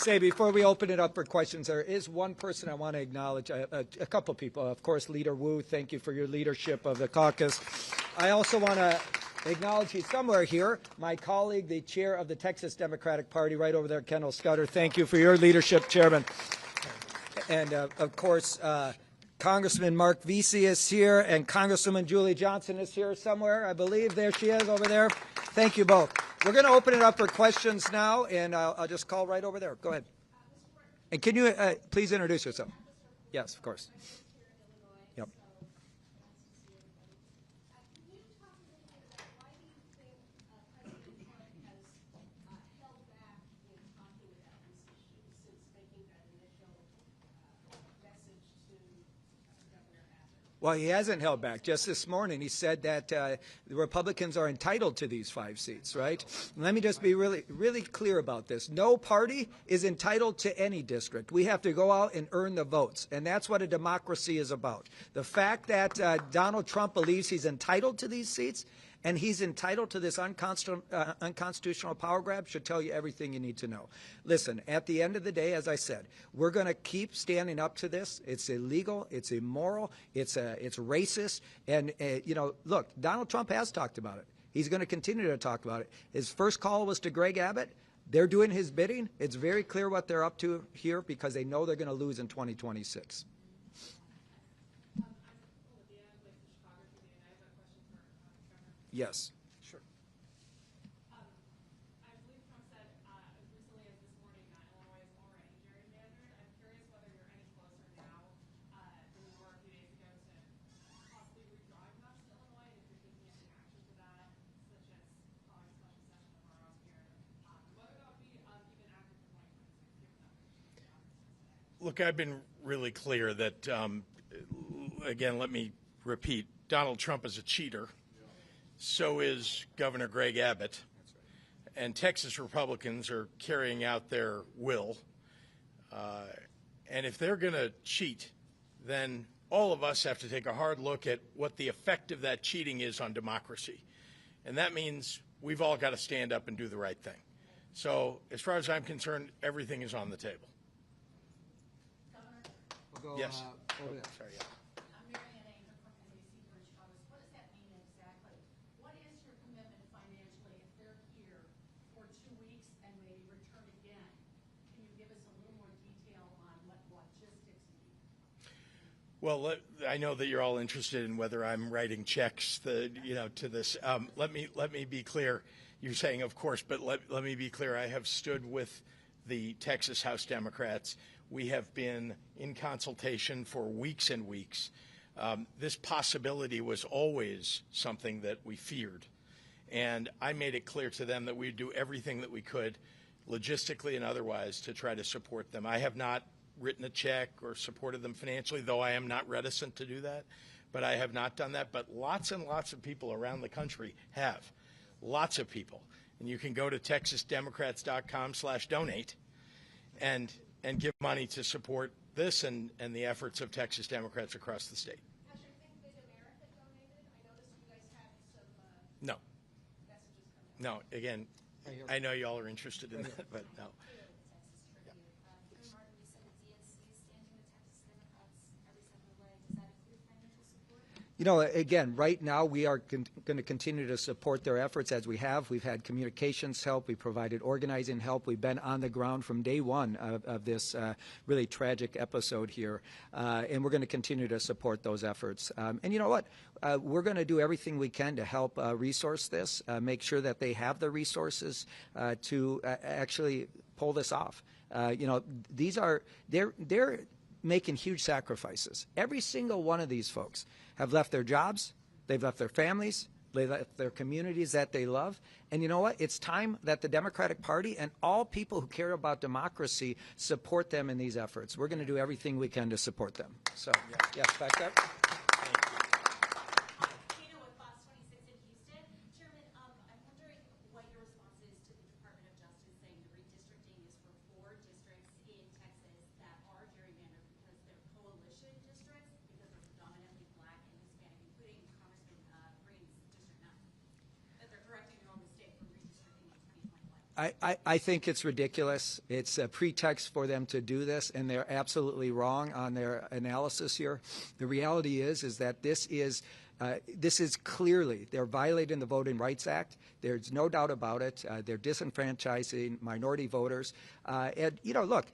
say before we open it up for questions, there is one person I want to acknowledge, a couple people. Of course, Leader Wu, thank you for your leadership of the caucus. I also want to acknowledge he's somewhere here, my colleague, the chair of the Texas Democratic Party, right over there, Kendall Scudder. Thank you for your leadership, Chairman. And, of course, Congressman Mark Vesey is here, and Congresswoman Julie Johnson is here somewhere, I believe. There she is over there. Thank you both. We're going to open it up for questions now, and I'll just call right over there. Go ahead. And can you please introduce yourself? Yes, of course. Yep. Well, he hasn't held back. Just this morning, he said that the Republicans are entitled to these 5 seats, right? And let me just be really clear about this. No party is entitled to any district. We have to go out and earn the votes, and that's what a democracy is about. The fact that Donald Trump believes he's entitled to these seats and he's entitled to this unconstitutional power grab should tell you everything you need to know. Listen, at the end of the day, as I said, we're going to keep standing up to this. It's illegal. It's immoral. It's racist. And, you know, look, Donald Trump has talked about it. He's going to continue to talk about it. His first call was to Greg Abbott. They're doing his bidding. It's very clear what they're up to here because they know they're going to lose in 2026. Yes. Sure. I believe Trump said as recently as this morning that Illinois is already gerrymandered. I'm curious whether you're any closer now than you were a few days ago to possibly redrawing maps to Illinois, and if you're taking any action to that, such as calling a special session tomorrow here, whether that would be even active for 2026. Look, I've been really clear that, again, let me repeat, Donald Trump is a cheater. So is Governor Greg Abbott, and Texas Republicans are carrying out their will. And if they're going to cheat, then all of us have to take a hard look at what the effect of that cheating is on democracy. And that means we've all got to stand up and do the right thing. So as far as I'm concerned, everything is on the table. We'll go, yes. Over there. Sorry, yeah. Well, I know that you're all interested in whether I'm writing checks, to this. Let me be clear. You're saying, of course, but let me be clear. I have stood with the Texas House Democrats. We have been in consultation for weeks and weeks. This possibility was always something that we feared, and I made it clear to them that we'd do everything that we could, logistically and otherwise, to try to support them. I have not written a check or supported them financially, though I am not reticent to do that. But I have not done that. But lots and lots of people around the country have. Lots of people. And you can go to texasdemocrats.com/donate and give money to support this and the efforts of Texas Democrats across the state. Has your Think Big America donated? I noticed you guys had some no. messages coming No, up. again, I know you all are interested in that, but no. You know, again, right now we are going to continue to support their efforts as we have. We've had communications help. We've provided organizing help. We've been on the ground from day one of this really tragic episode here. And we're going to continue to support those efforts. And you know what? We're going to do everything we can to help resource this, make sure that they have the resources to actually pull this off. You know, they're making huge sacrifices. Every single one of these folks have left their jobs, they've left their families, they left their communities that they love. And you know what? It's time that the Democratic Party and all people who care about democracy support them in these efforts. We're going to do everything we can to support them. So, yes, back there. I think it's ridiculous. It's a pretext for them to do this, and they're absolutely wrong on their analysis here. The reality is that this is clearly, they're violating the Voting Rights Act. There's no doubt about it. They're disenfranchising minority voters. And, you know, look,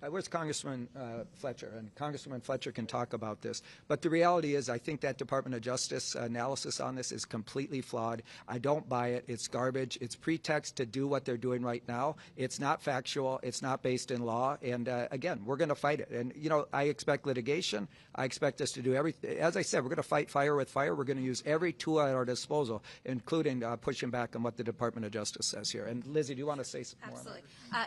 where's Congressman Fletcher? And Congressman Fletcher can talk about this. But the reality is I think that Department of Justice analysis on this is completely flawed. I don't buy it. It's garbage. It's pretext to do what they're doing right now. It's not factual. It's not based in law. And, again, we're going to fight it. And, you know, I expect litigation. I expect us to do everything. As I said, we're going to fight fire with fire. We're going to use every tool at our disposal, including pushing back on what the Department of Justice says here. And, Lizzie, do you want to say some more? Absolutely.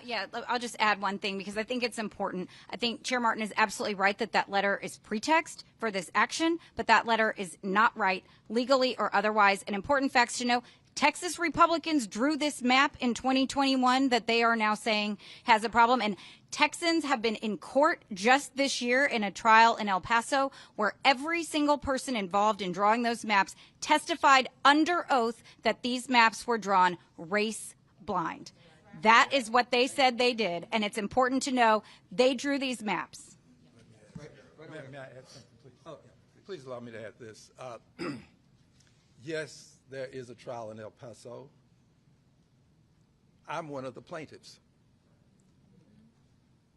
Yeah, I'll just add one thing because I think it's important. I think Chair Martin is absolutely right that that letter is pretext for this action, but that letter is not right legally or otherwise. And important facts to know, Texas Republicans drew this map in 2021 that they are now saying has a problem. And Texans have been in court just this year in a trial in El Paso where every single person involved in drawing those maps testified under oath that these maps were drawn race blind. That is what they said they did, and it's important to know they drew these maps. May I add something, please? Oh, yeah. Please allow me to add this. Yes, there is a trial in El Paso. I'm one of the plaintiffs.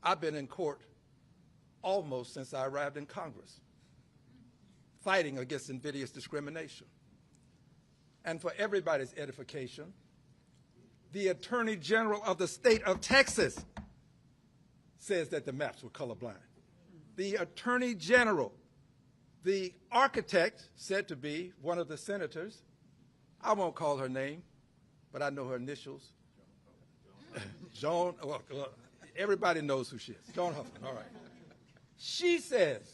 I've been in court almost since I arrived in Congress, fighting against invidious discrimination. And for everybody's edification, the Attorney General of the state of Texas says that the maps were colorblind. The Attorney General, the architect said to be one of the senators, I won't call her name, but I know her initials. Joan, well, everybody knows who she is. Joan Huffman, all right. She says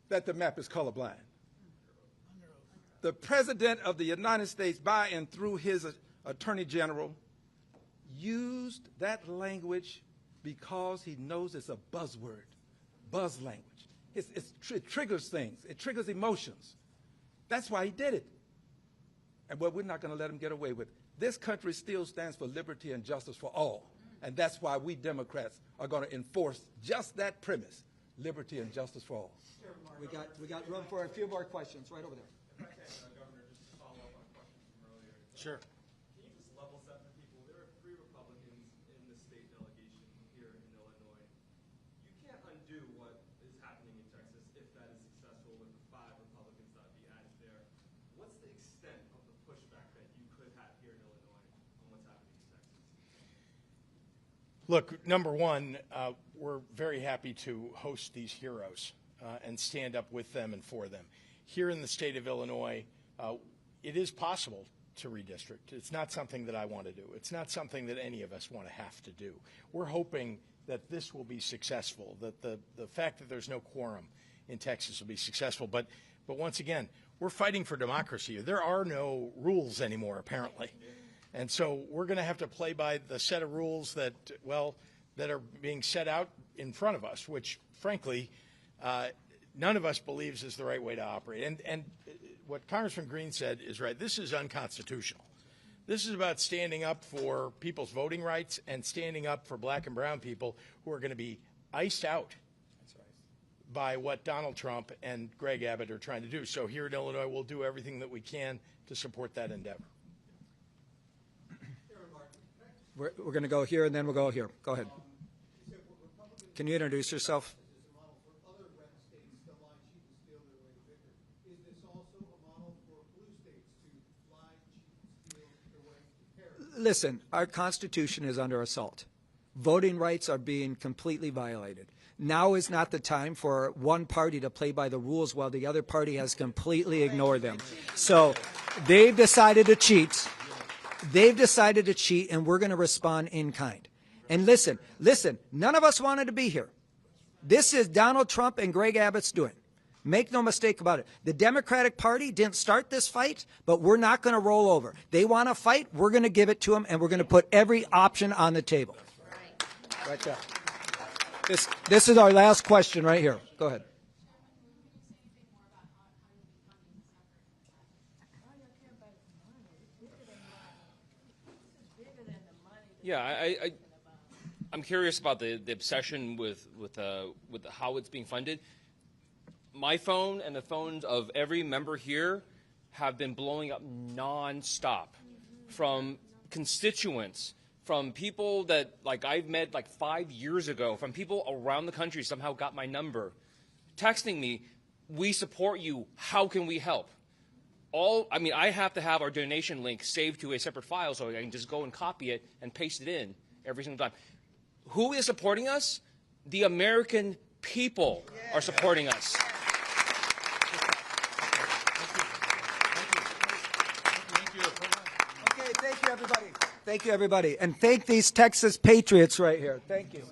that the map is colorblind. The President of the United States, by and through his Attorney General, used that language because he knows it's a buzzword, buzz language. It triggers things. It triggers emotions. That's why he did it. And well, we're not going to let him get away with it. This country still stands for liberty and justice for all. And that's why we Democrats are going to enforce just that premise, liberty and justice for all. We got room for a few more questions right over there. Governor, just to follow up on a question from earlier. Sure. Can you just level set for people? There are 3 Republicans in the state delegation here in Illinois. You can't undo what is happening in Texas if that is successful with the 5 Republicans that would be added there. What's the extent of the pushback that you could have here in Illinois on what's happening in Texas? Look, number one, we're very happy to host these heroes and stand up with them and for them. Here in the state of Illinois, it is possible to redistrict. It's not something that I want to do. It's not something that any of us want to have to do. We're hoping that this will be successful, that the fact that there's no quorum in Texas will be successful. But once again, we're fighting for democracy. There are no rules anymore, apparently. And so we're going to have to play by the set of rules that are being set out in front of us, which, frankly, none of us believes is the right way to operate. And what Congressman Green said is right. This is unconstitutional. This is about standing up for people's voting rights and standing up for black and brown people who are going to be iced out by what Donald Trump and Greg Abbott are trying to do. So here in Illinois, we'll do everything that we can to support that endeavor. We're going to go here, and then we'll go here. Go ahead. Can you introduce yourself? Listen, our Constitution is under assault. Voting rights are being completely violated. Now is not the time for one party to play by the rules while the other party has completely ignored them. So they've decided to cheat. They've decided to cheat, and we're going to respond in kind. And listen, none of us wanted to be here. This is Donald Trump and Greg Abbott's doing. Make no mistake about it. The Democratic Party didn't start this fight, but we're not going to roll over. They want to fight, we're going to give it to them, and we're going to put every option on the table. Right there. This is our last question right here. Go ahead. Yeah, I'm curious about the obsession with how it's being funded. My phone and the phones of every member here have been blowing up nonstop from constituents, from people that I've met 5 years ago, from people around the country somehow got my number, texting me, "We support you. How can we help?" I have to have our donation link saved to a separate file so I can just go and copy it and paste it in every single time. Who is supporting us? The American people are supporting us. Okay, thank you, everybody. Thank you, everybody. And thank these Texas patriots right here. Thank you.